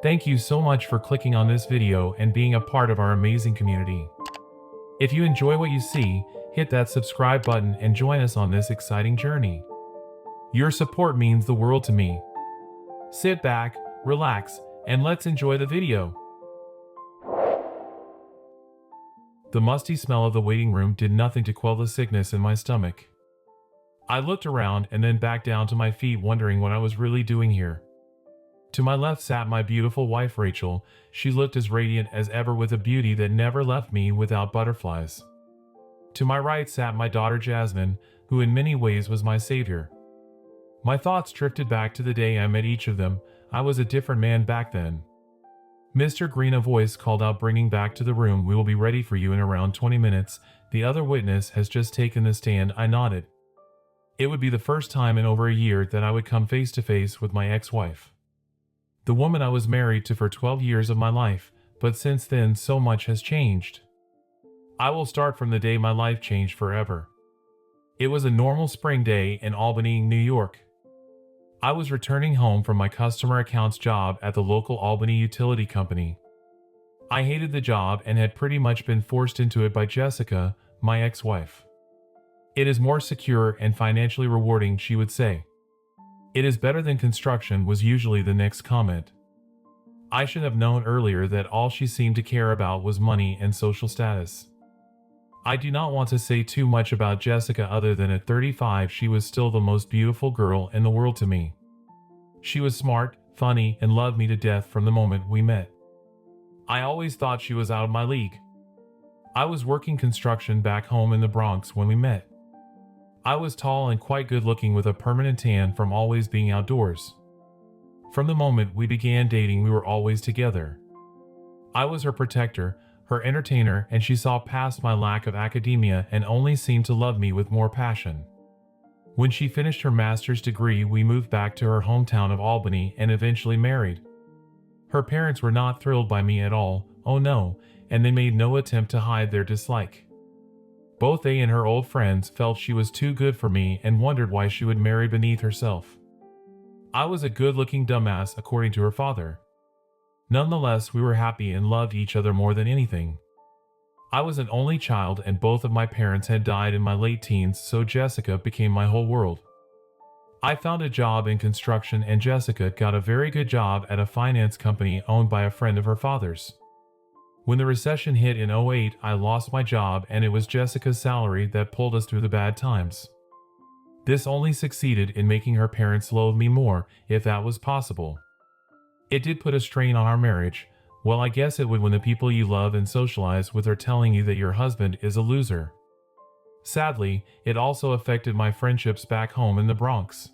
Thank you so much for clicking on this video and being a part of our amazing community. If you enjoy what you see, hit that subscribe button and join us on this exciting journey. Your support means the world to me. Sit back, relax, and let's enjoy the video. The musty smell of the waiting room did nothing to quell the sickness in my stomach. I looked around and then back down to my feet, wondering what I was really doing here. To my left sat my beautiful wife Rachel. She looked as radiant as ever with a beauty that never left me without butterflies. To my right sat my daughter Jasmine, who in many ways was my savior. My thoughts drifted back to the day I met each of them. I was a different man back then. Mr. Green, a voice called out, bringing back to the room. We will be ready for you in around 20 minutes. The other witness has just taken the stand. I nodded. It would be the first time in over a year that I would come face to face with my ex-wife. The woman I was married to for 12 years of my life, but since then so much has changed. I will start from the day my life changed forever. It was a normal spring day in Albany, New York. I was returning home from my customer accounts job at the local Albany utility company. I hated the job and had pretty much been forced into it by Jessica, my ex-wife. It is more secure and financially rewarding, she would say. It is better than construction, was usually the next comment. I should have known earlier that all she seemed to care about was money and social status. I do not want to say too much about Jessica other than at 35 she was still the most beautiful girl in the world to me. She was smart, funny, and loved me to death from the moment we met. I always thought she was out of my league. I was working construction back home in the Bronx when we met. I was tall and quite good looking with a permanent tan from always being outdoors. From the moment we began dating, we were always together. I was her protector, her entertainer, and she saw past my lack of academia and only seemed to love me with more passion. When she finished her master's degree, we moved back to her hometown of Albany and eventually married. Her parents were not thrilled by me at all, oh no, and they made no attempt to hide their dislike. Both they and her old friends felt she was too good for me and wondered why she would marry beneath herself. I was a good-looking dumbass, according to her father. Nonetheless, we were happy and loved each other more than anything. I was an only child and both of my parents had died in my late teens, so Jessica became my whole world. I found a job in construction and Jessica got a very good job at a finance company owned by a friend of her father's. When the recession hit in '08, I lost my job and it was Jessica's salary that pulled us through the bad times. This only succeeded in making her parents loathe me more, if that was possible. It did put a strain on our marriage. Well, I guess it would when the people you love and socialize with are telling you that your husband is a loser. Sadly, it also affected my friendships back home in the Bronx.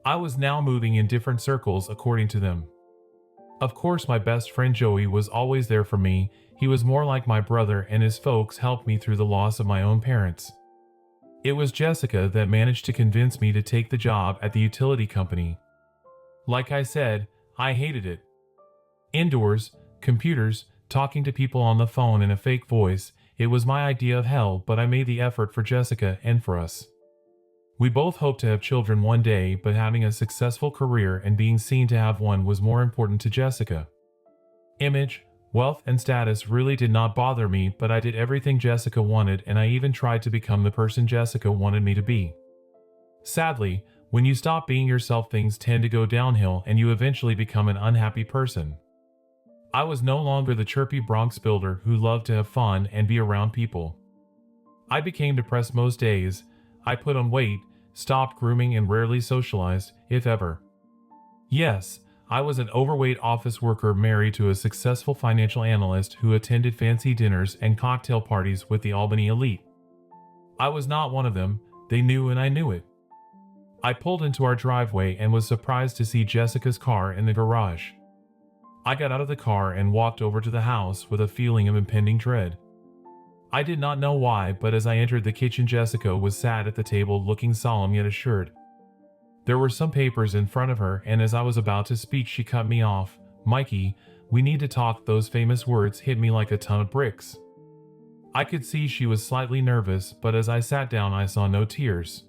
I was now moving in different circles according to them. Of course, my best friend Joey was always there for me. He was more like my brother and his folks helped me through the loss of my own parents. It was Jessica that managed to convince me to take the job at the utility company. Like I said, I hated it. Indoors, computers, talking to people on the phone in a fake voice, it was my idea of hell, but I made the effort for Jessica and for us. We both hoped to have children one day, but having a successful career and being seen to have one was more important to Jessica. Image, wealth, and status really did not bother me, but I did everything Jessica wanted and I even tried to become the person Jessica wanted me to be. Sadly, when you stop being yourself, things tend to go downhill and you eventually become an unhappy person. I was no longer the chirpy Bronx builder who loved to have fun and be around people. I became depressed most days. I put on weight, stopped grooming, and rarely socialized, if ever. Yes, I was an overweight office worker married to a successful financial analyst who attended fancy dinners and cocktail parties with the Albany elite. I was not one of them. They knew and I knew it. I pulled into our driveway and was surprised to see Jessica's car in the garage. I got out of the car and walked over to the house with a feeling of impending dread. I did not know why, but as I entered the kitchen, Jessica was sat at the table looking solemn yet assured. There were some papers in front of her, and as I was about to speak, she cut me off. "Mikey, we need to talk." Those famous words hit me like a ton of bricks. I could see she was slightly nervous, but as I sat down, I saw no tears.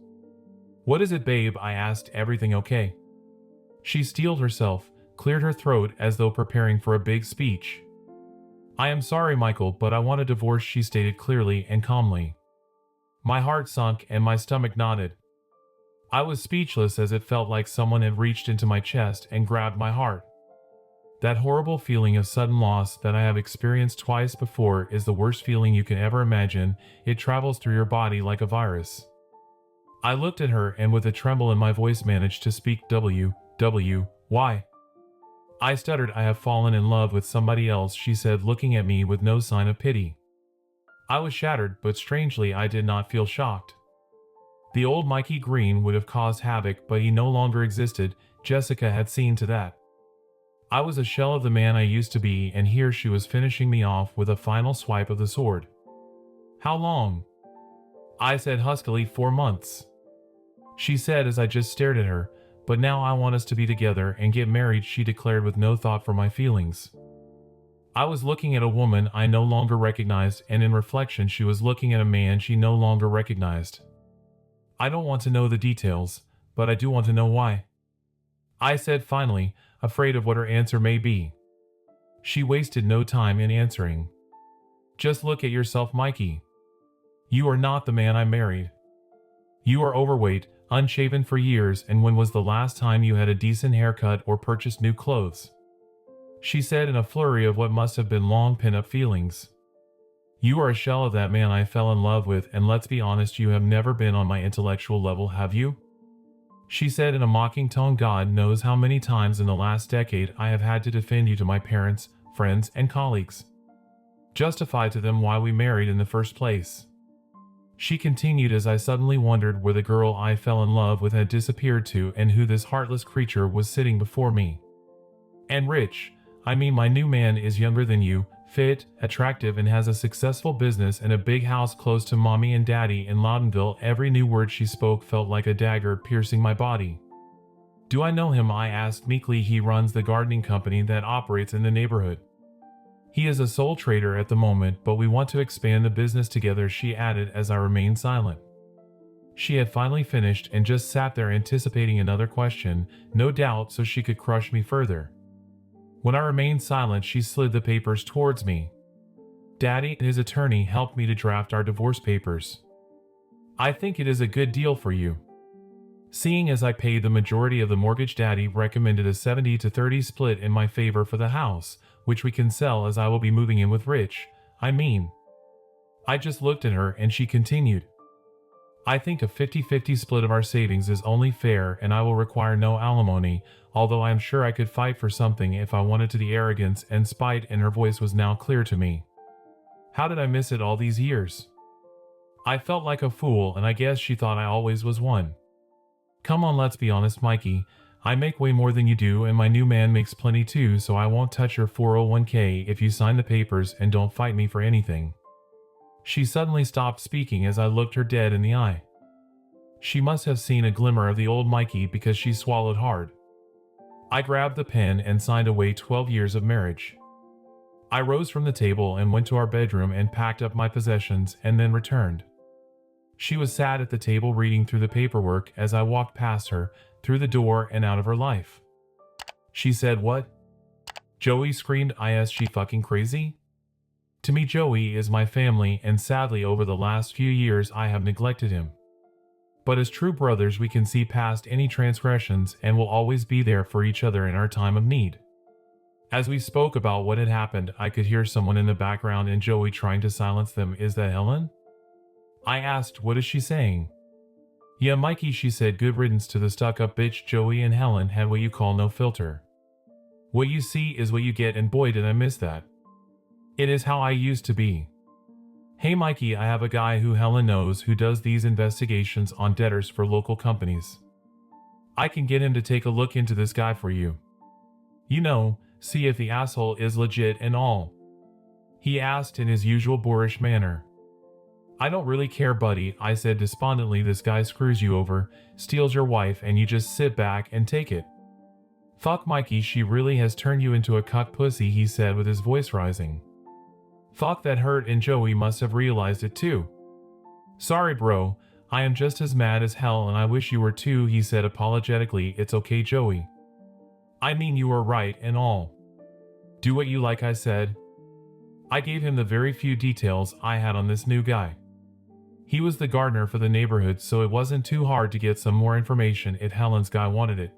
"What is it, babe?" I asked. "Everything okay?" She steeled herself, cleared her throat as though preparing for a big speech. "I am sorry, Michael, but I want a divorce," she stated clearly and calmly. My heart sunk and my stomach knotted. I was speechless as it felt like someone had reached into my chest and grabbed my heart. That horrible feeling of sudden loss that I have experienced twice before is the worst feeling you can ever imagine. It travels through your body like a virus. I looked at her and with a tremble in my voice managed to speak. Why? I stuttered. "I have fallen in love with somebody else," she said, looking at me with no sign of pity. I was shattered, but strangely I did not feel shocked. The old Mikey Green would have caused havoc, but he no longer existed. Jessica had seen to that. I was a shell of the man I used to be, and here she was finishing me off with a final swipe of the sword. "How long?" I said huskily. "4 months. She said as I just stared at her. "But now I want us to be together and get married," she declared with no thought for my feelings. I was looking at a woman I no longer recognized, and in reflection she was looking at a man she no longer recognized. "I don't want to know the details, but I do want to know why," I said finally, afraid of what her answer may be. She wasted no time in answering. "Just look at yourself, Mikey. You are not the man I married. You are overweight, unshaven for years, and when was the last time you had a decent haircut or purchased new clothes?" she said in a flurry of what must have been long pent-up feelings. "You are a shell of that man I fell in love with, and let's be honest, you have never been on my intellectual level, have you?" she said in a mocking tone. "God knows how many times in the last decade I have had to defend you to my parents, friends, and colleagues. Justify to them why we married in the first place," she continued as I suddenly wondered where the girl I fell in love with had disappeared to and who this heartless creature was sitting before me. "And rich. I mean, my new man is younger than you, fit, attractive, and has a successful business and a big house close to mommy and daddy in Loudonville." Every new word she spoke felt like a dagger piercing my body. "Do I know him?" I asked meekly. "He runs the gardening company that operates in the neighborhood. He is a sole trader at the moment, but we want to expand the business together," she added as I remained silent. She had finally finished and just sat there anticipating another question, no doubt so she could crush me further. When I remained silent, she slid the papers towards me. "Daddy and his attorney helped me to draft our divorce papers. I think it is a good deal for you. Seeing as I paid the majority of the mortgage, Daddy recommended a 70-30 split in my favor for the house, which we can sell as I will be moving in with Rich. I just looked at her and she continued, "I think a 50-50 split of our savings is only fair, and I will require no alimony, although I am sure I could fight for something if I wanted to." The arrogance and spite in her voice was now clear to me. How did I miss it all these years? I felt like a fool, and I guess she thought I always was one. "Come on, let's be honest, Mikey. I make way more than you do, and my new man makes plenty too, so I won't touch your 401k if you sign the papers and don't fight me for anything." She suddenly stopped speaking as I looked her dead in the eye. She must have seen a glimmer of the old Mikey because she swallowed hard. I grabbed the pen and signed away 12 years of marriage. I rose from the table and went to our bedroom and packed up my possessions and then returned. She was sat at the table reading through the paperwork as I walked past her, through the door and out of her life. She said, "What?" Joey screamed. I asked, "She fucking crazy?" To me, Joey is my family, and sadly over the last few years I have neglected him. But as true brothers we can see past any transgressions and will always be there for each other in our time of need. As we spoke about what had happened, I could hear someone in the background and Joey trying to silence them. "Is that Helen?" I asked. "What is she saying?" "Yeah, Mikey," she said. "Good riddance to the stuck-up bitch." Joey and Helen had what you call no filter. What you see is what you get, and boy did I miss that. It is how I used to be. "Hey Mikey, I have a guy who Helen knows who does these investigations on debtors for local companies. I can get him to take a look into this guy for you. You know, see if the asshole is legit and all," he asked in his usual boorish manner. "I don't really care, buddy," I said despondently. "This guy screws you over, steals your wife, and you just sit back and take it." "Fuck Mikey, she really has turned you into a cuck pussy," he said with his voice rising. Fuck, that hurt, and Joey must have realized it too. "Sorry bro, I am just as mad as hell and I wish you were too," he said apologetically. "It's okay Joey. I mean, you were right and all. Do what you like, I said. I gave him the very few details I had on this new guy. He was the gardener for the neighborhood, so it wasn't too hard to get some more information if Helen's guy wanted it.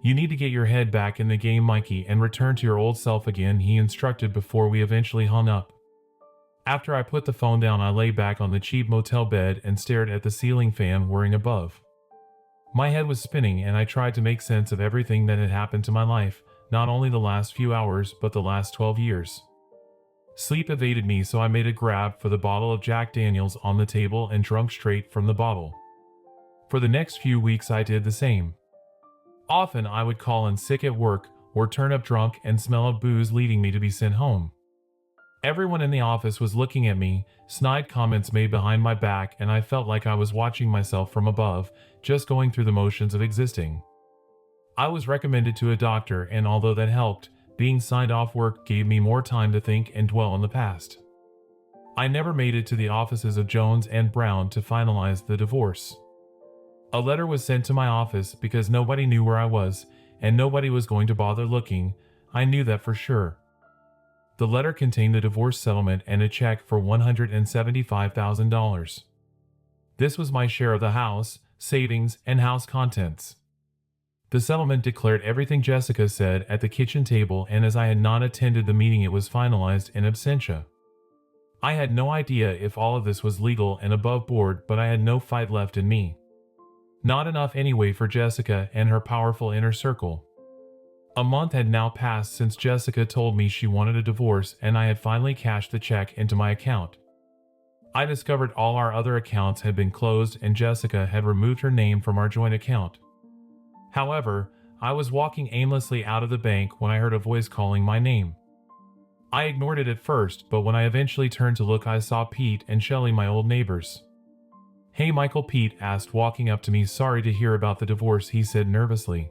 You need to get your head back in the game, Mikey, and return to your old self again, he instructed before we eventually hung up. After I put the phone down, I lay back on the cheap motel bed and stared at the ceiling fan whirring above. My head was spinning and I tried to make sense of everything that had happened to my life, not only the last few hours, but the last 12 years. Sleep evaded me, so I made a grab for the bottle of Jack Daniels on the table and drank straight from the bottle. For the next few weeks I did the same. Often I would call in sick at work or turn up drunk and smell of booze leading me to be sent home. Everyone in the office was looking at me, snide comments made behind my back, and I felt like I was watching myself from above, just going through the motions of existing. I was recommended to a doctor, and although that helped, being signed off work gave me more time to think and dwell on the past. I never made it to the offices of Jones and Brown to finalize the divorce. A letter was sent to my office because nobody knew where I was, and nobody was going to bother looking. I knew that for sure. The letter contained the divorce settlement and a check for $175,000. This was my share of the house, savings, and house contents. The settlement declared everything Jessica said at the kitchen table, and as I had not attended the meeting, it was finalized in absentia. I had no idea if all of this was legal and above board, but I had no fight left in me. Not enough anyway for Jessica and her powerful inner circle. A month had now passed since Jessica told me she wanted a divorce, and I had finally cashed the check into my account. I discovered all our other accounts had been closed and Jessica had removed her name from our joint account. However, I was walking aimlessly out of the bank when I heard a voice calling my name. I ignored it at first, but when I eventually turned to look, I saw Pete and Shelley, my old neighbors. "Hey, Michael," Pete asked, walking up to me. "Sorry to hear about the divorce," he said nervously.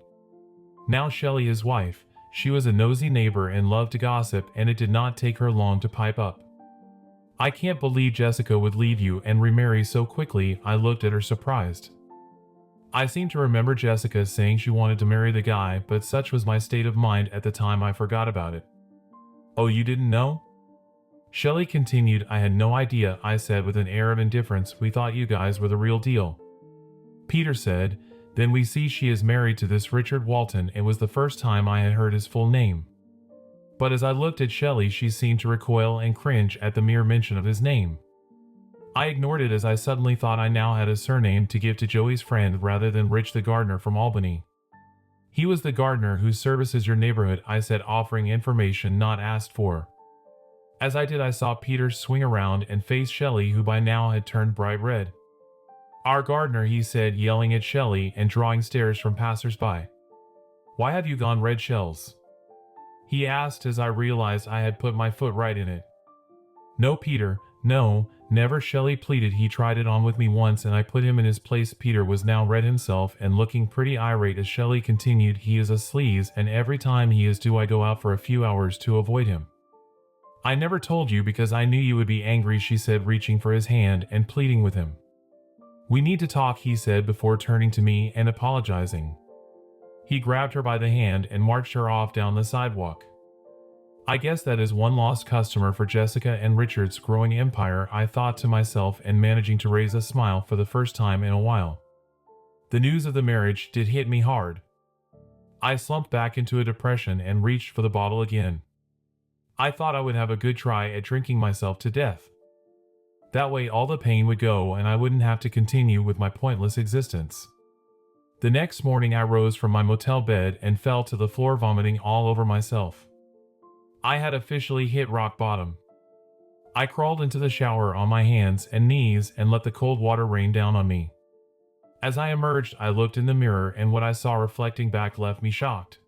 Now Shelley, his wife, she was a nosy neighbor and loved to gossip, and it did not take her long to pipe up. "I can't believe Jessica would leave you and remarry so quickly." I looked at her surprised. I seem to remember Jessica saying she wanted to marry the guy, but such was my state of mind at the time I forgot about it. "Oh, you didn't know?" Shelley continued. "I had no idea," I said with an air of indifference. "We thought you guys were the real deal." Peter said, "Then we see she is married to this Richard Walton." It was the first time I had heard his full name. But as I looked at Shelley, she seemed to recoil and cringe at the mere mention of his name. I ignored it as I suddenly thought I now had a surname to give to Joey's friend rather than Rich the gardener from Albany. "He was the gardener who services your neighborhood," I said, offering information not asked for. As I did, I saw Peter swing around and face Shelley, who by now had turned bright red. "Our gardener," he said, yelling at Shelley and drawing stares from passers-by. "Why have you gone red, Shells?" he asked as I realized I had put my foot right in it. "No, Peter, no, never," Shelley pleaded. "He tried it on with me once and I put him in his place." Peter was now red himself and looking pretty irate as Shelley continued, "He is a sleaze, and every time he is due I go out for a few hours to avoid him." "I never told you because I knew you would be angry," she said, reaching for his hand and pleading with him. "We need to talk," he said before turning to me and apologizing. He grabbed her by the hand and marched her off down the sidewalk. I guess that is one lost customer for Jessica and Richard's growing empire, I thought to myself, and managing to raise a smile for the first time in a while. The news of the marriage did hit me hard. I slumped back into a depression and reached for the bottle again. I thought I would have a good try at drinking myself to death. That way all the pain would go and I wouldn't have to continue with my pointless existence. The next morning I rose from my motel bed and fell to the floor, vomiting all over myself. I had officially hit rock bottom. I crawled into the shower on my hands and knees and let the cold water rain down on me. As I emerged, I looked in the mirror and what I saw reflecting back left me shocked.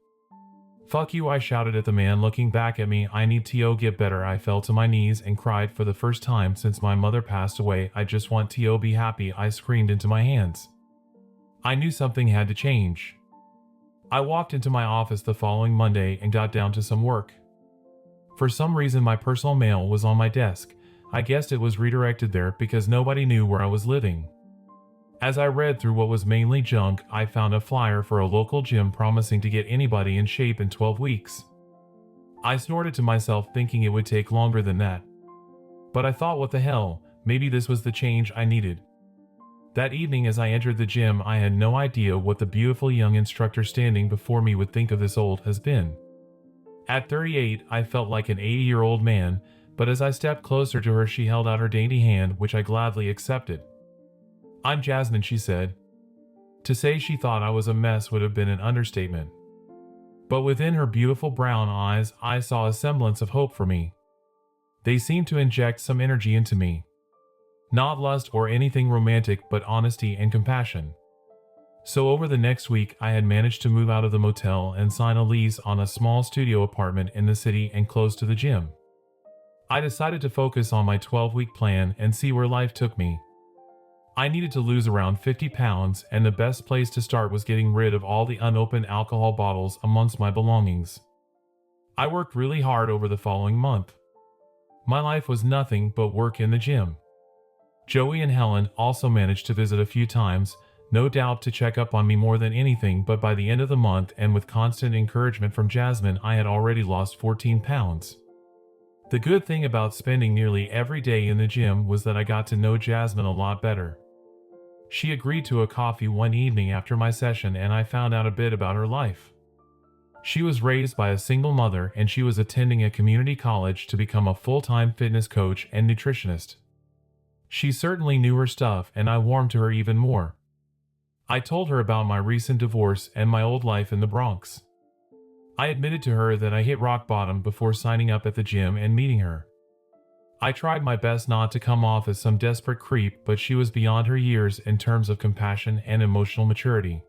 "Fuck you," I shouted at the man looking back at me. "I need to get better." I fell to my knees and cried. "For the first time since my mother passed away, I just want to be happy," I screamed into my hands. I knew something had to change. I walked into my office the following Monday and got down to some work. For some reason my personal mail was on my desk. I guessed it was redirected there because nobody knew where I was living. As I read through what was mainly junk, I found a flyer for a local gym promising to get anybody in shape in 12 weeks. I snorted to myself thinking it would take longer than that. But I thought, what the hell, maybe this was the change I needed. That evening as I entered the gym, I had no idea what the beautiful young instructor standing before me would think of this old has-been. At 38, I felt like an 80-year-old man, but as I stepped closer to her, she held out her dainty hand, which I gladly accepted. "I'm Jasmine," she said. To say she thought I was a mess would have been an understatement. But within her beautiful brown eyes, I saw a semblance of hope for me. They seemed to inject some energy into me. Not lust or anything romantic, but honesty and compassion. So over the next week, I had managed to move out of the motel and sign a lease on a small studio apartment in the city and close to the gym. I decided to focus on my 12-week plan and see where life took me. I needed to lose around 50 pounds, and the best place to start was getting rid of all the unopened alcohol bottles amongst my belongings. I worked really hard over the following month. My life was nothing but work in the gym. Joey and Helen also managed to visit a few times, no doubt to check up on me more than anything, but by the end of the month and with constant encouragement from Jasmine, I had already lost 14 pounds. The good thing about spending nearly every day in the gym was that I got to know Jasmine a lot better. She agreed to a coffee one evening after my session, and I found out a bit about her life. She was raised by a single mother, and she was attending a community college to become a full-time fitness coach and nutritionist. She certainly knew her stuff, and I warmed to her even more. I told her about my recent divorce and my old life in the Bronx. I admitted to her that I hit rock bottom before signing up at the gym and meeting her. I tried my best not to come off as some desperate creep, but she was beyond her years in terms of compassion and emotional maturity.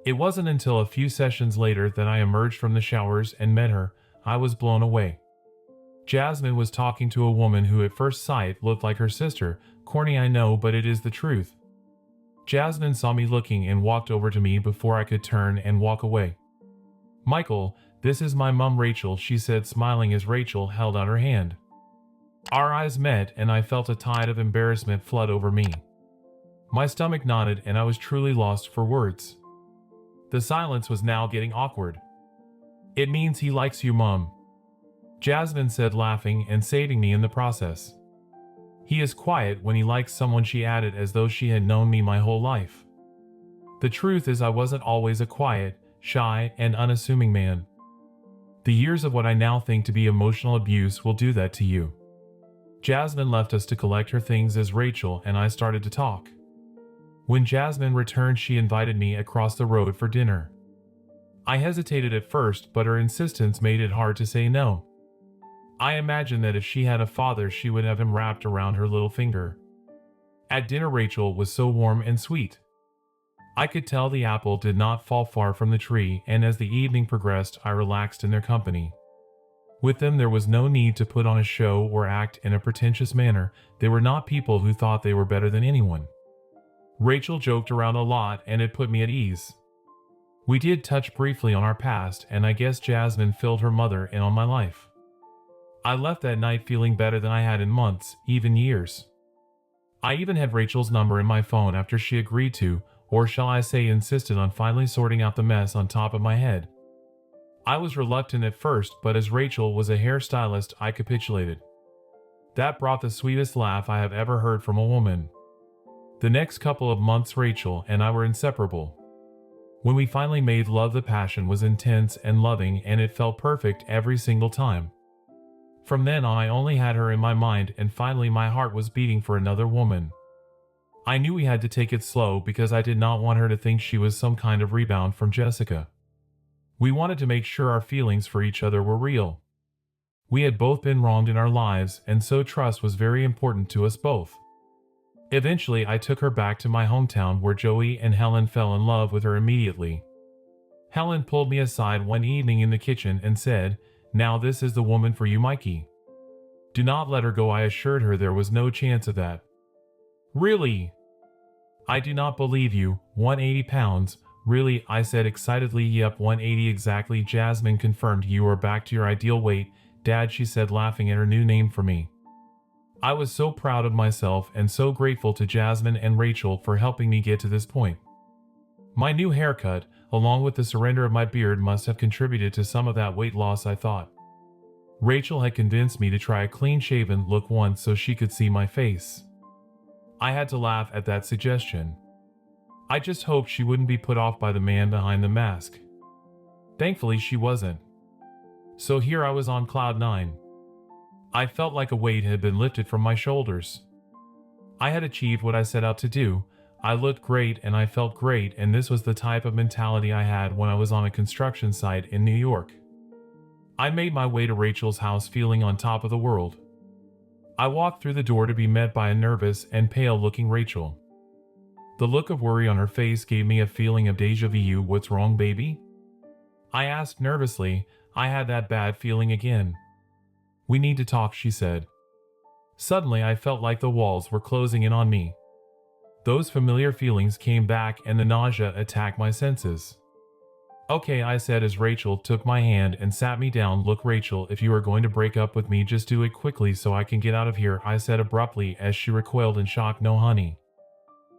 It wasn't until a few sessions later that I emerged from the showers and met her. I was blown away. Jasmine was talking to a woman who at first sight looked like her sister. Corny, I know, but it is the truth. Jasmine saw me looking and walked over to me before I could turn and walk away. "Michael, this is my mom Rachel," she said, smiling as Rachel held out her hand. Our eyes met, and I felt a tide of embarrassment flood over me. My stomach knotted, and I was truly lost for words. The silence was now getting awkward. "It means he likes you, Mom," Jasmine said, laughing and saving me in the process. "He is quiet when he likes someone," she added, as though she had known me my whole life. The truth is, I wasn't always a quiet, shy, and unassuming man. The years of what I now think to be emotional abuse will do that to you. Jasmine left us to collect her things as Rachel and I started to talk. When Jasmine returned, she invited me across the road for dinner. I hesitated at first, but her insistence made it hard to say no. I imagined that if she had a father, she would have him wrapped around her little finger. At dinner, Rachel was so warm and sweet. I could tell the apple did not fall far from the tree, and as the evening progressed, I relaxed in their company. With them, there was no need to put on a show or act in a pretentious manner. They were not people who thought they were better than anyone. Rachel joked around a lot, and it put me at ease. We did touch briefly on our past, and I guess Jasmine filled her mother in on my life. I left that night feeling better than I had in months, even years. I even had Rachel's number in my phone after she agreed to, or shall I say insisted on, finally sorting out the mess on top of my head. I was reluctant at first, but as Rachel was a hairstylist, I capitulated. That brought the sweetest laugh I have ever heard from a woman. The next couple of months, Rachel and I were inseparable. When we finally made love, the passion was intense and loving, and it felt perfect every single time. From then on, I only had her in my mind, and finally my heart was beating for another woman. I knew we had to take it slow because I did not want her to think she was some kind of rebound from Jessica. We wanted to make sure our feelings for each other were real. We had both been wronged in our lives, and so trust was very important to us both. Eventually, I took her back to my hometown, where Joey and Helen fell in love with her immediately. Helen pulled me aside one evening in the kitchen and said, "Now this is the woman for you, Mikey. Do not let her go." I assured her there was no chance of that. "Really?" "I do not believe you. 180 pounds. Really?" I said excitedly. "Yep, 180 exactly." Jasmine confirmed. "You are back to your ideal weight, Dad," she said, laughing at her new name for me. I was so proud of myself and so grateful to Jasmine and Rachel for helping me get to this point. My new haircut, along with the surrender of my beard, must have contributed to some of that weight loss, I thought. Rachel had convinced me to try a clean-shaven look once so she could see my face. I had to laugh at that suggestion. I just hoped she wouldn't be put off by the man behind the mask. Thankfully, she wasn't. So here I was on cloud nine. I felt like a weight had been lifted from my shoulders. I had achieved what I set out to do. I looked great and I felt great, and this was the type of mentality I had when I was on a construction site in New York. I made my way to Rachel's house feeling on top of the world. I walked through the door to be met by a nervous and pale-looking Rachel. The look of worry on her face gave me a feeling of déjà vu. "What's wrong, baby?" I asked nervously. I had that bad feeling again. "We need to talk," she said. Suddenly I felt like the walls were closing in on me. Those familiar feelings came back and the nausea attacked my senses. "Okay," I said as Rachel took my hand and sat me down. "Look, Rachel, if you are going to break up with me, just do it quickly so I can get out of here," I said abruptly as she recoiled in shock. "No, honey,"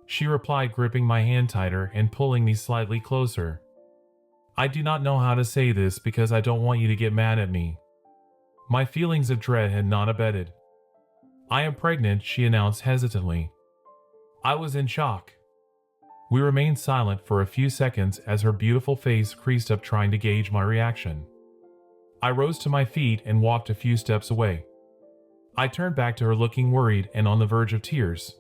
she replied, gripping my hand tighter and pulling me slightly closer. "I do not know how to say this because I don't want you to get mad at me." My feelings of dread had not abated. "I am pregnant," she announced hesitantly. I was in shock. We remained silent for a few seconds as her beautiful face creased up, trying to gauge my reaction. I rose to my feet and walked a few steps away. I turned back to her looking worried and on the verge of tears.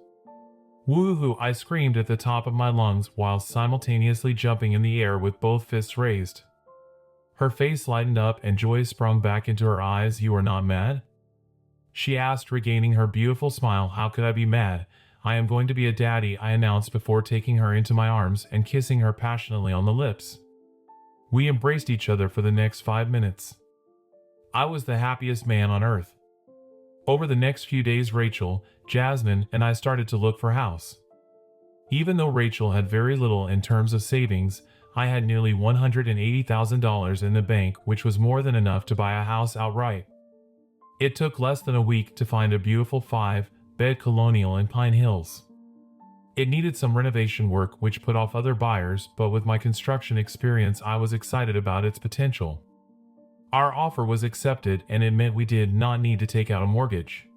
"Woohoo!" I screamed at the top of my lungs while simultaneously jumping in the air with both fists raised. Her face lightened up and joy sprung back into her eyes. "You are not mad?" she asked, regaining her beautiful smile. "How could I be mad? I am going to be a daddy," I announced before taking her into my arms and kissing her passionately on the lips. We embraced each other for the next 5 minutes. I was the happiest man on earth. Over the next few days, Rachel, Jasmine, and I started to look for a house. Even though Rachel had very little in terms of savings, I had nearly $180,000 in the bank, which was more than enough to buy a house outright. It took less than a week to find a beautiful 5-bed colonial in Pine Hills. It needed some renovation work, which put off other buyers, but with my construction experience, I was excited about its potential. Our offer was accepted, and it meant we did not need to take out a mortgage.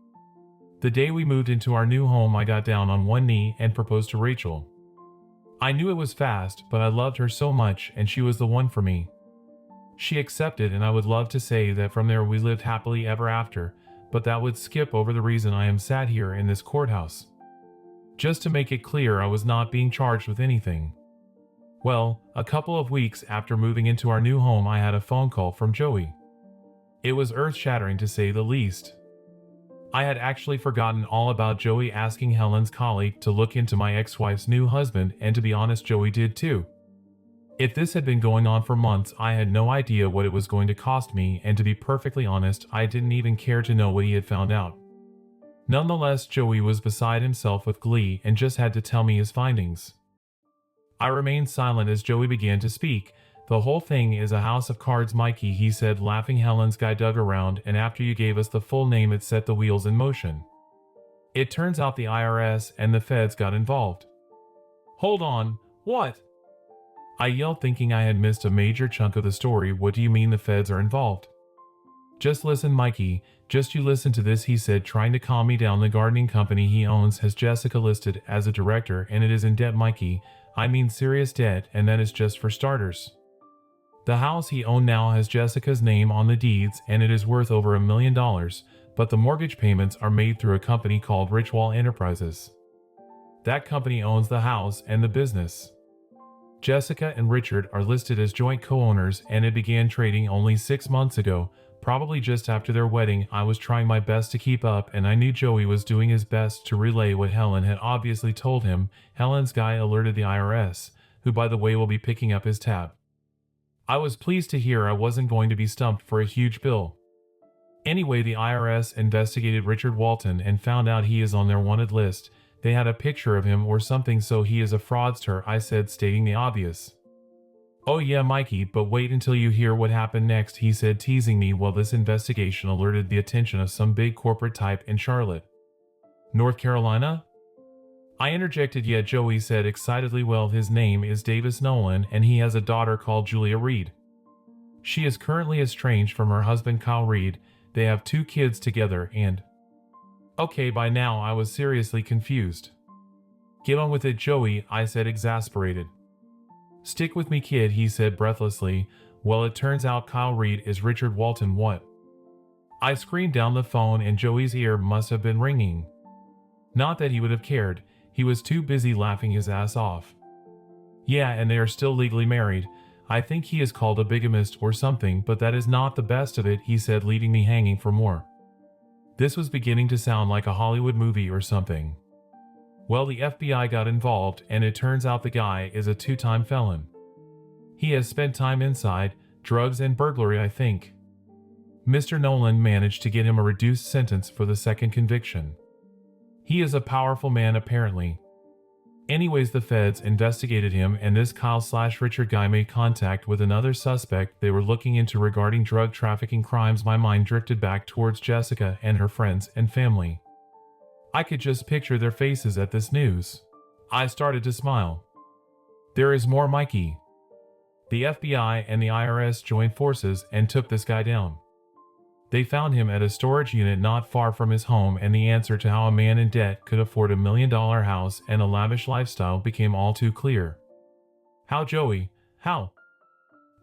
The day we moved into our new home, I got down on one knee and proposed to Rachel. I knew it was fast, but I loved her so much, and she was the one for me. She accepted, and I would love to say that from there we lived happily ever after, but that would skip over the reason I am sat here in this courthouse. Just to make it clear, I was not being charged with anything. Well, a couple of weeks after moving into our new home, I had a phone call from Joey. It was earth-shattering to say the least. I had actually forgotten all about Joey asking Helen's colleague to look into my ex-wife's new husband, and to be honest, Joey did too. If this had been going on for months, I had no idea what it was going to cost me, and to be perfectly honest, I didn't even care to know what he had found out. Nonetheless, Joey was beside himself with glee and just had to tell me his findings. I remained silent as Joey began to speak. "The whole thing is a house of cards, Mikey," he said, laughing. "Helen's guy dug around, and after you gave us the full name, it set the wheels in motion. It turns out the IRS and the feds got involved." "Hold on, what?" I yelled, thinking I had missed a major chunk of the story. "What do you mean the feds are involved?" "Just listen, Mikey, just you listen to this," he said, trying to calm me down. "The gardening company he owns has Jessica listed as a director, and it is in debt, Mikey. I mean serious debt, and that is just for starters. The house he owned now has Jessica's name on the deeds, and it is worth over $1 million, but the mortgage payments are made through a company called Richwall Enterprises. That company owns the house and the business. Jessica and Richard are listed as joint co-owners, and it began trading only 6 months ago, probably just after their wedding." I was trying my best to keep up, and I knew Joey was doing his best to relay what Helen had obviously told him. "Helen's guy alerted the IRS, who by the way will be picking up his tab." I was pleased to hear I wasn't going to be stumped for a huge bill. Anyway, the IRS investigated Richard Walton and found out he is on their wanted list. They had a picture of him or something, so he is a fraudster, I said, stating the obvious. "Oh yeah, Mikey, but wait until you hear what happened next," he said, teasing me. "Well, this investigation alerted the attention of some big corporate type in Charlotte. North Carolina? I interjected, yet Joey said excitedly, well, his name is Davis Nolan and he has a daughter called Julia Reed. She is currently estranged from her husband Kyle Reed. They have 2 kids together and… Okay, by now I was seriously confused. Get on with it, Joey, I said, exasperated. Stick with me, kid, he said breathlessly. Well, it turns out Kyle Reed is Richard Walton. What? I screamed down the phone and Joey's ear must have been ringing. Not that he would have cared. He was too busy laughing his ass off. Yeah, and they are still legally married. I think he is called a bigamist or something, but that is not the best of it, he said, leaving me hanging for more. This was beginning to sound like a Hollywood movie or something. Well, the FBI got involved, and it turns out the guy is a 2-time felon. He has spent time inside, drugs and burglary, I think. Mr. Nolan managed to get him a reduced sentence for the second conviction. He is a powerful man, apparently. Anyways, the feds investigated him, and this Kyle/Richard guy made contact with another suspect they were looking into regarding drug trafficking crimes. My mind drifted back towards Jessica and her friends and family. I could just picture their faces at this news. I started to smile. There is more, Mikey. The FBI and the IRS joined forces and took this guy down. They found him at a storage unit not far from his home, and the answer to how a man in debt could afford $1 million house and a lavish lifestyle became all too clear. How, Joey? How?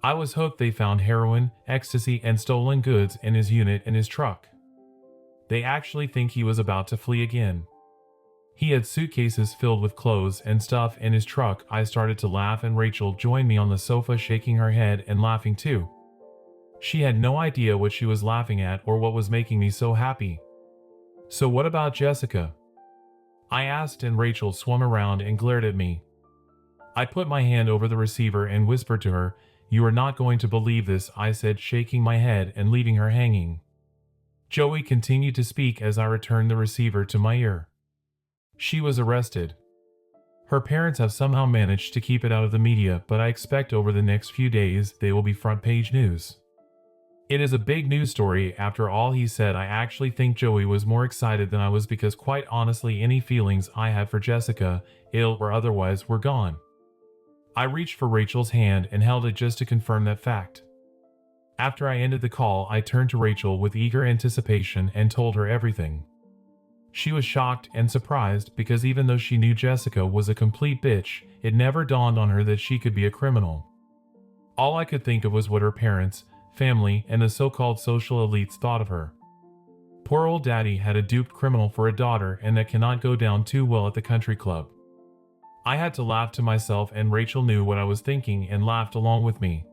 I was hooked. They found heroin, ecstasy, and stolen goods in his unit and his truck. They actually think he was about to flee again. He had suitcases filled with clothes and stuff in his truck. I started to laugh and Rachel joined me on the sofa, shaking her head and laughing too. She had no idea what she was laughing at or what was making me so happy. So what about Jessica? I asked, and Rachel swung around and glared at me. I put my hand over the receiver and whispered to her, "You are not going to believe this," I said, shaking my head and leaving her hanging. Joey continued to speak as I returned the receiver to my ear. She was arrested. Her parents have somehow managed to keep it out of the media, but I expect over the next few days they will be front page news. It is a big news story. After all he said, I actually think Joey was more excited than I was, because quite honestly any feelings I had for Jessica, ill or otherwise, were gone. I reached for Rachel's hand and held it just to confirm that fact. After I ended the call, I turned to Rachel with eager anticipation and told her everything. She was shocked and surprised, because even though she knew Jessica was a complete bitch, it never dawned on her that she could be a criminal. All I could think of was what her parents, family, and the so-called social elites thought of her. Poor old daddy had a duped criminal for a daughter, and that cannot go down too well at the country club. I had to laugh to myself, and Rachel knew what I was thinking and laughed along with me.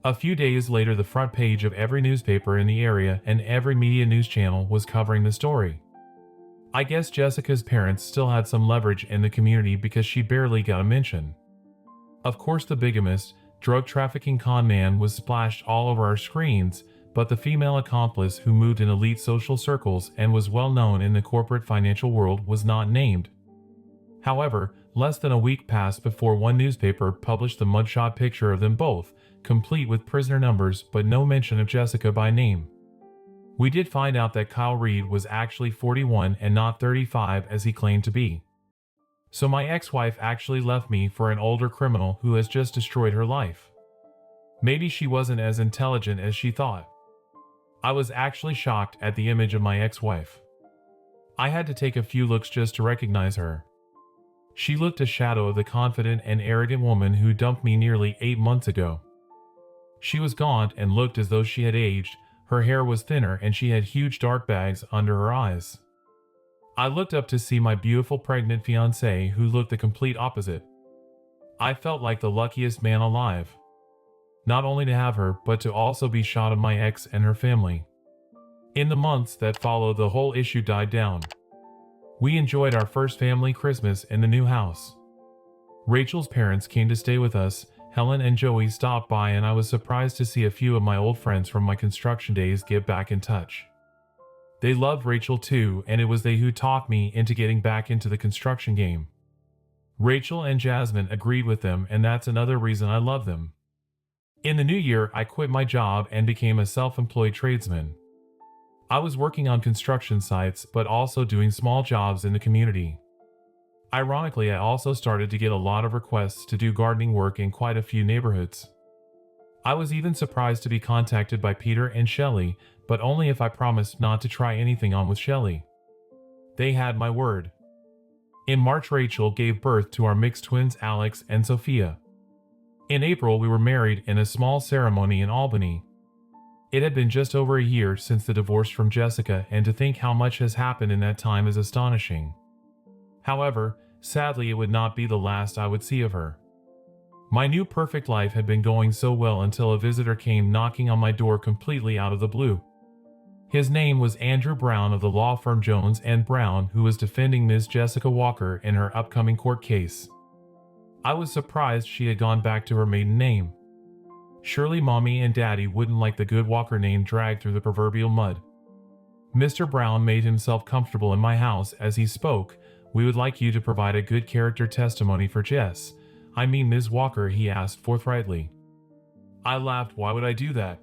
A few days later, the front page of every newspaper in the area and every media news channel was covering the story. I guess Jessica's parents still had some leverage in the community because she barely got a mention. Of course, the bigamist, drug trafficking con man was splashed all over our screens, but the female accomplice who moved in elite social circles and was well known in the corporate financial world was not named. However, less than a week passed before one newspaper published the mugshot picture of them both, complete with prisoner numbers, but no mention of Jessica by name. We did find out that Kyle Reed was actually 41 and not 35 as he claimed to be. So my ex-wife actually left me for an older criminal who has just destroyed her life. Maybe she wasn't as intelligent as she thought. I was actually shocked at the image of my ex-wife. I had to take a few looks just to recognize her. She looked a shadow of the confident and arrogant woman who dumped me nearly 8 months ago. She was gaunt and looked as though she had aged. Her hair was thinner and she had huge dark bags under her eyes. I looked up to see my beautiful pregnant fiancée, who looked the complete opposite. I felt like the luckiest man alive. Not only to have her, but to also be shot of my ex and her family. In the months that followed, the whole issue died down. We enjoyed our first family Christmas in the new house. Rachel's parents came to stay with us. Helen and Joey stopped by, and I was surprised to see a few of my old friends from my construction days get back in touch. They loved Rachel too, and it was they who talked me into getting back into the construction game. Rachel and Jasmine agreed with them, and that's another reason I love them. In the new year, I quit my job and became a self-employed tradesman. I was working on construction sites, but also doing small jobs in the community. Ironically, I also started to get a lot of requests to do gardening work in quite a few neighborhoods. I was even surprised to be contacted by Peter and Shelley, but only if I promised not to try anything on with Shelley. They had my word. In March, Rachel gave birth to our mixed twins Alex and Sophia. In April, we were married in a small ceremony in Albany. It had been just over a year since the divorce from Jessica, and to think how much has happened in that time is astonishing. However, sadly, it would not be the last I would see of her. My new perfect life had been going so well until a visitor came knocking on my door completely out of the blue. His name was Andrew Brown of the law firm Jones and Brown, who was defending Ms. Jessica Walker in her upcoming court case. I was surprised she had gone back to her maiden name. Surely Mommy and Daddy wouldn't like the good Walker name dragged through the proverbial mud. Mr. Brown made himself comfortable in my house as he spoke. "We would like you to provide a good character testimony for Jess. I mean Ms. Walker," he asked forthrightly. I laughed. "Why would I do that?"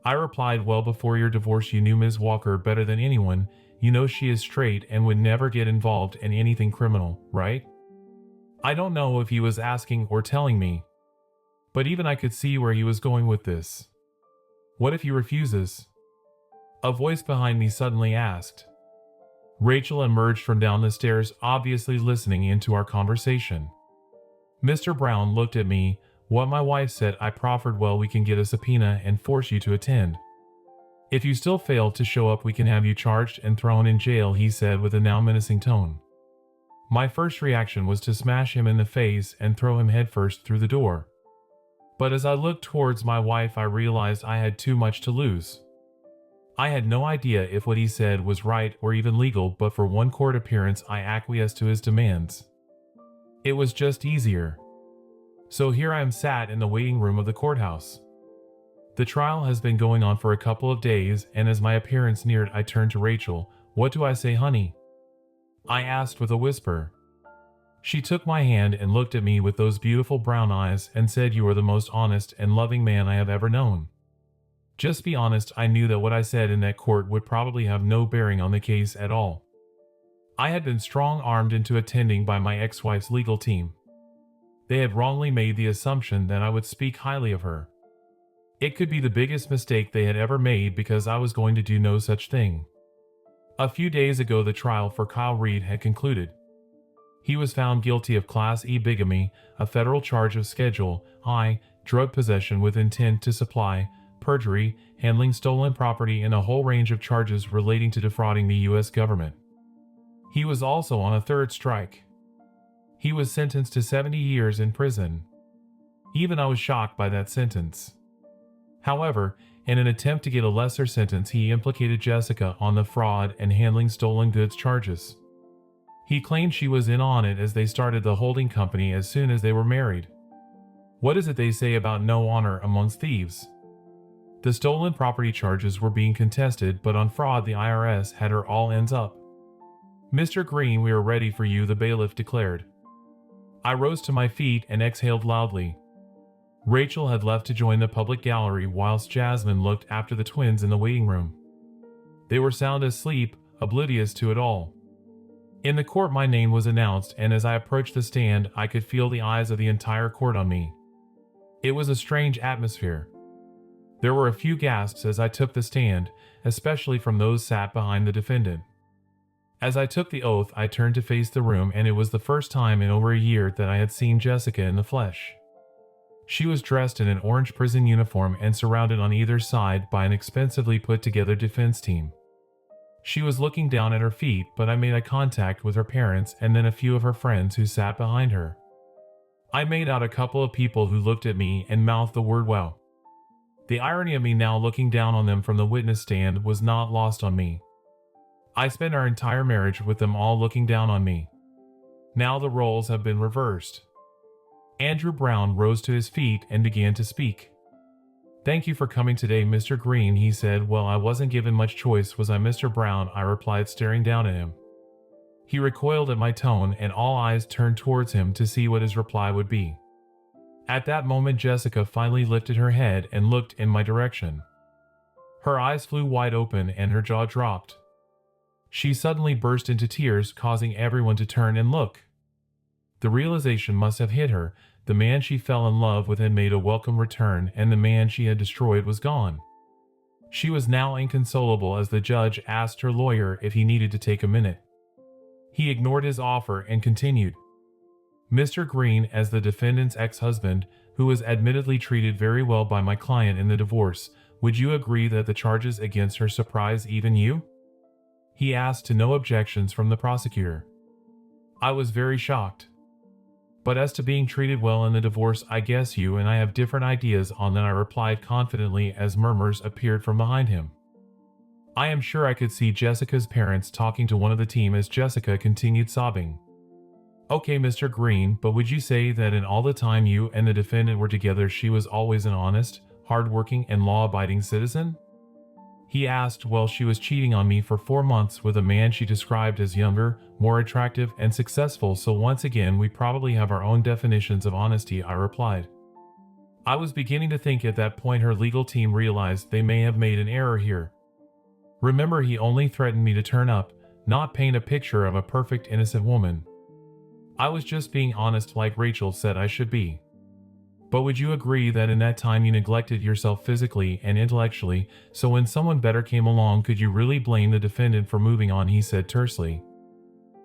I replied, "Well, before your divorce you knew Ms. Walker better than anyone. You know she is straight and would never get involved in anything criminal, right?" I don't know if he was asking or telling me, but even I could see where he was going with this. What if he refuses? A voice behind me suddenly asked. Rachel emerged from down the stairs, obviously listening into our conversation. Mr. Brown looked at me. "What my wife said," I proffered. "Well, we can get a subpoena and force you to attend. If you still fail to show up, we can have you charged and thrown in jail," he said with a now menacing tone. My first reaction was to smash him in the face and throw him headfirst through the door. But as I looked towards my wife, I realized I had too much to lose. I had no idea if what he said was right or even legal, but for one court appearance I acquiesced to his demands. It was just easier. So here I am, sat in the waiting room of the courthouse. The trial has been going on for a couple of days, and as my appearance neared, I turned to Rachel. "What do I say, honey?" I asked with a whisper. She took my hand and looked at me with those beautiful brown eyes and said, "You are the most honest and loving man I have ever known." Just be honest. I knew that what I said in that court would probably have no bearing on the case at all. I had been strong-armed into attending by my ex-wife's legal team. They had wrongly made the assumption that I would speak highly of her. It could be the biggest mistake they had ever made, because I was going to do no such thing. A few days ago, the trial for Kyle Reed had concluded. He was found guilty of Class E bigamy, a federal charge of Schedule I, drug possession with intent to supply, perjury, handling stolen property, and a whole range of charges relating to defrauding the U.S. government. He was also on a third strike. He was sentenced to 70 years in prison. Even I was shocked by that sentence. However, in an attempt to get a lesser sentence, he implicated Jessica on the fraud and handling stolen goods charges. He claimed she was in on it, as they started the holding company as soon as they were married. What is it they say about no honor amongst thieves? The stolen property charges were being contested, but on fraud the IRS had her all ends up. "Mr. Green, we are ready for you," the bailiff declared. I rose to my feet and exhaled loudly. Rachel had left to join the public gallery, whilst Jasmine looked after the twins in the waiting room. They were sound asleep, oblivious to it all. In the court my name was announced, and as I approached the stand, I could feel the eyes of the entire court on me. It was a strange atmosphere. There were a few gasps as I took the stand, especially from those sat behind the defendant. As I took the oath, I turned to face the room, and it was the first time in over a year that I had seen Jessica in the flesh. She was dressed in an orange prison uniform and surrounded on either side by an expensively put-together defense team. She was looking down at her feet, but I made eye contact with her parents and then a few of her friends who sat behind her. I made out a couple of people who looked at me and mouthed the word "wow." The irony of me now looking down on them from the witness stand was not lost on me. I spent our entire marriage with them all looking down on me. Now the roles have been reversed. Andrew Brown rose to his feet and began to speak. "Thank you for coming today, Mr. Green," he said. "Well, I wasn't given much choice, was I, Mr. Brown?" I replied, staring down at him. He recoiled at my tone, and all eyes turned towards him to see what his reply would be. At that moment, Jessica finally lifted her head and looked in my direction. Her eyes flew wide open and her jaw dropped. She suddenly burst into tears, causing everyone to turn and look. The realization must have hit her. The man she fell in love with had made a welcome return, and the man she had destroyed was gone. She was now inconsolable as the judge asked her lawyer if he needed to take a minute. He ignored his offer and continued. Mr. Green, as the defendant's ex-husband, who was admittedly treated very well by my client in the divorce, would you agree that the charges against her surprise even you? He asked, to no objections from the prosecutor. I was very shocked. But as to being treated well in the divorce, I guess you and I have different ideas on that, I replied confidently as murmurs appeared from behind him. I am sure I could see Jessica's parents talking to one of the team as Jessica continued sobbing. Okay, Mr. Green, but would you say that in all the time you and the defendant were together, she was always an honest, hardworking, and law-abiding citizen? He asked. Well, she was cheating on me for 4 months with a man she described as younger, more attractive, and successful, so once again we probably have our own definitions of honesty, I replied. I was beginning to think at that point her legal team realized they may have made an error here. Remember, he only threatened me to turn up, not paint a picture of a perfect innocent woman. I was just being honest like Rachel said I should be. But would you agree that in that time you neglected yourself physically and intellectually, so when someone better came along, could you really blame the defendant for moving on? He said tersely.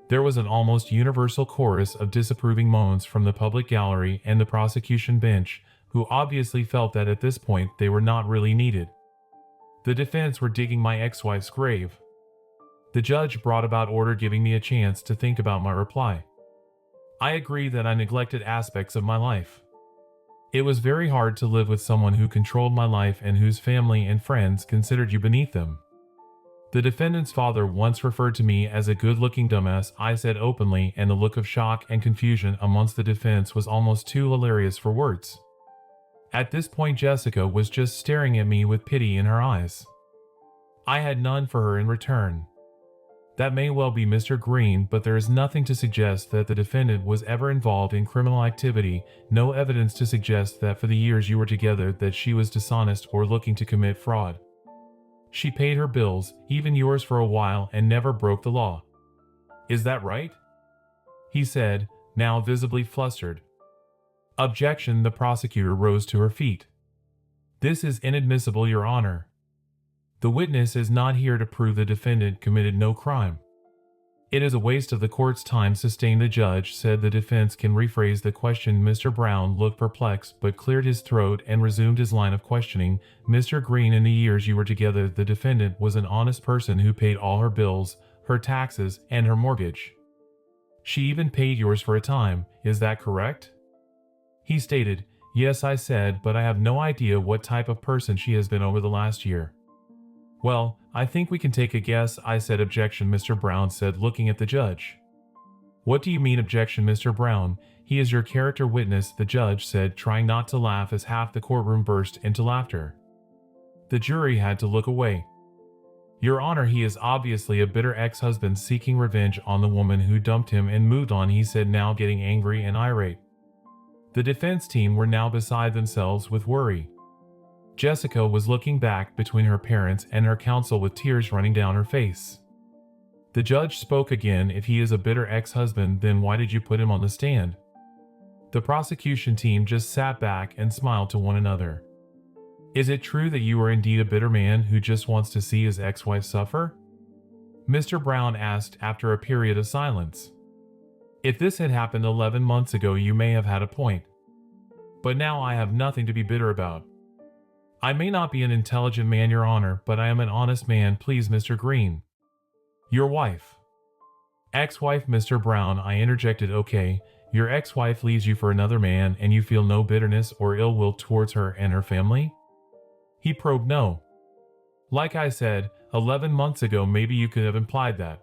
There was an almost universal chorus of disapproving moans from the public gallery and the prosecution bench, who obviously felt that at this point they were not really needed. The defense were digging my ex-wife's grave. The judge brought about order, giving me a chance to think about my reply. I agree that I neglected aspects of my life. It was very hard to live with someone who controlled my life and whose family and friends considered you beneath them. The defendant's father once referred to me as a good-looking dumbass, I said openly, and the look of shock and confusion amongst the defense was almost too hilarious for words. At this point, Jessica was just staring at me with pity in her eyes. I had none for her in return. That may well be, Mr. Green, but there is nothing to suggest that the defendant was ever involved in criminal activity, no evidence to suggest that for the years you were together that she was dishonest or looking to commit fraud. She paid her bills, even yours for a while, and never broke the law. Is that right? He said, now visibly flustered. Objection. The prosecutor rose to her feet. This is inadmissible, Your Honor. The witness is not here to prove the defendant committed no crime. It is a waste of the court's time, sustained the judge. Said the defense can rephrase the question. Mr. Brown looked perplexed but cleared his throat and resumed his line of questioning. Mr. Green, in the years you were together, the defendant was an honest person who paid all her bills, her taxes, and her mortgage. She even paid yours for a time, is that correct? He stated. Yes, I said, but I have no idea what type of person she has been over the last year. Well, I think we can take a guess, I said. Objection, Mr. Brown said, looking at the judge. What do you mean? Objection, Mr. Brown. He is your character witness, the judge said, trying not to laugh as half the courtroom burst into laughter. The jury had to look away. Your Honor, he is obviously a bitter ex-husband seeking revenge on the woman who dumped him and moved on, he said, now getting angry and irate. The defense team were now beside themselves with worry. Jessica was looking back between her parents and her counsel with tears running down her face. The judge spoke again. If he is a bitter ex-husband, then why did you put him on the stand? The prosecution team just sat back and smiled to one another. Is it true that you are indeed a bitter man who just wants to see his ex-wife suffer? Mr. Brown asked after a period of silence. If this had happened 11 months ago, you may have had a point. But now I have nothing to be bitter about. I may not be an intelligent man, Your Honor, but I am an honest man. Please, Mr. Green. Your wife. Ex-wife, Mr. Brown, I interjected. Okay, your ex-wife leaves you for another man and you feel no bitterness or ill will towards her and her family? He probed. No. Like I said, 11 months ago maybe you could have implied that.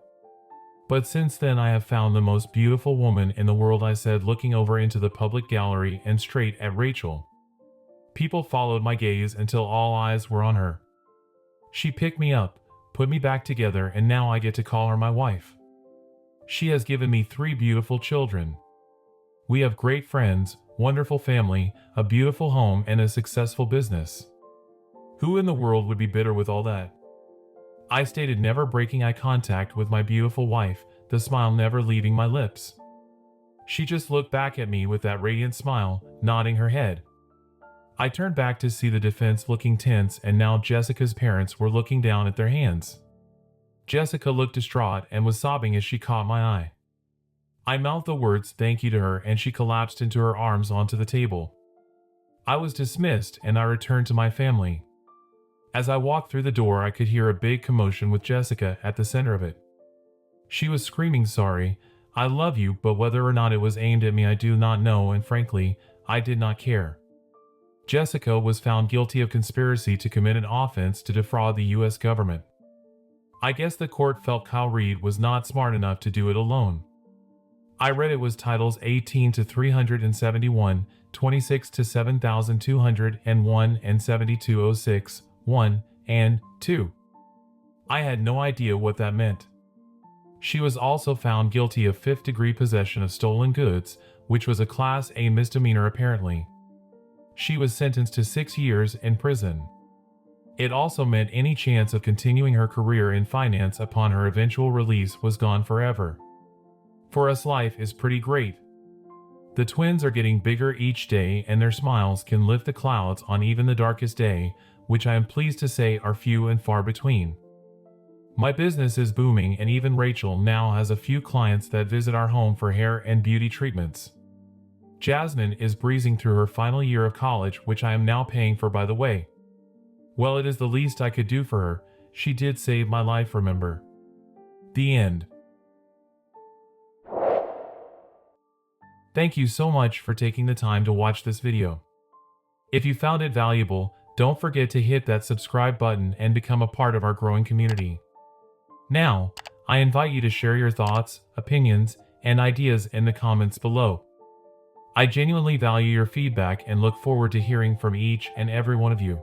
But since then I have found the most beautiful woman in the world, I said, looking over into the public gallery and straight at Rachel. People followed my gaze until all eyes were on her. She picked me up, put me back together, and now I get to call her my wife. She has given me 3 beautiful children. We have great friends, wonderful family, a beautiful home, and a successful business. Who in the world would be bitter with all that? I stated, never breaking eye contact with my beautiful wife, the smile never leaving my lips. She just looked back at me with that radiant smile, nodding her head. I turned back to see the defense looking tense, and now Jessica's parents were looking down at their hands. Jessica looked distraught and was sobbing as she caught my eye. I mouthed the words "thank you" to her, and she collapsed into her arms onto the table. I was dismissed and I returned to my family. As I walked through the door, I could hear a big commotion with Jessica at the center of it. She was screaming, "Sorry, I love you," but whether or not it was aimed at me I do not know, and frankly, I did not care. Jessica was found guilty of conspiracy to commit an offense to defraud the U.S. government. I guess the court felt Kyle Reed was not smart enough to do it alone. I read it was titles 18 to 371, 26 to 7201, and 7206, 1 and 2. I had no idea what that meant. She was also found guilty of fifth-degree possession of stolen goods, which was a Class A misdemeanor apparently. She was sentenced to 6 years in prison. It also meant any chance of continuing her career in finance upon her eventual release was gone forever. For us, life is pretty great. The twins are getting bigger each day, and their smiles can lift the clouds on even the darkest day, which I am pleased to say are few and far between. My business is booming, and even Rachel now has a few clients that visit our home for hair and beauty treatments. Jasmine is breezing through her final year of college, which I am now paying for, by the way. Well, it is the least I could do for her. She did save my life, remember. The end. Thank you so much for taking the time to watch this video. If you found it valuable, don't forget to hit that subscribe button and become a part of our growing community. Now, I invite you to share your thoughts, opinions, and ideas in the comments below. I genuinely value your feedback and look forward to hearing from each and every one of you.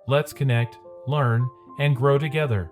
Let's connect, learn, and grow together.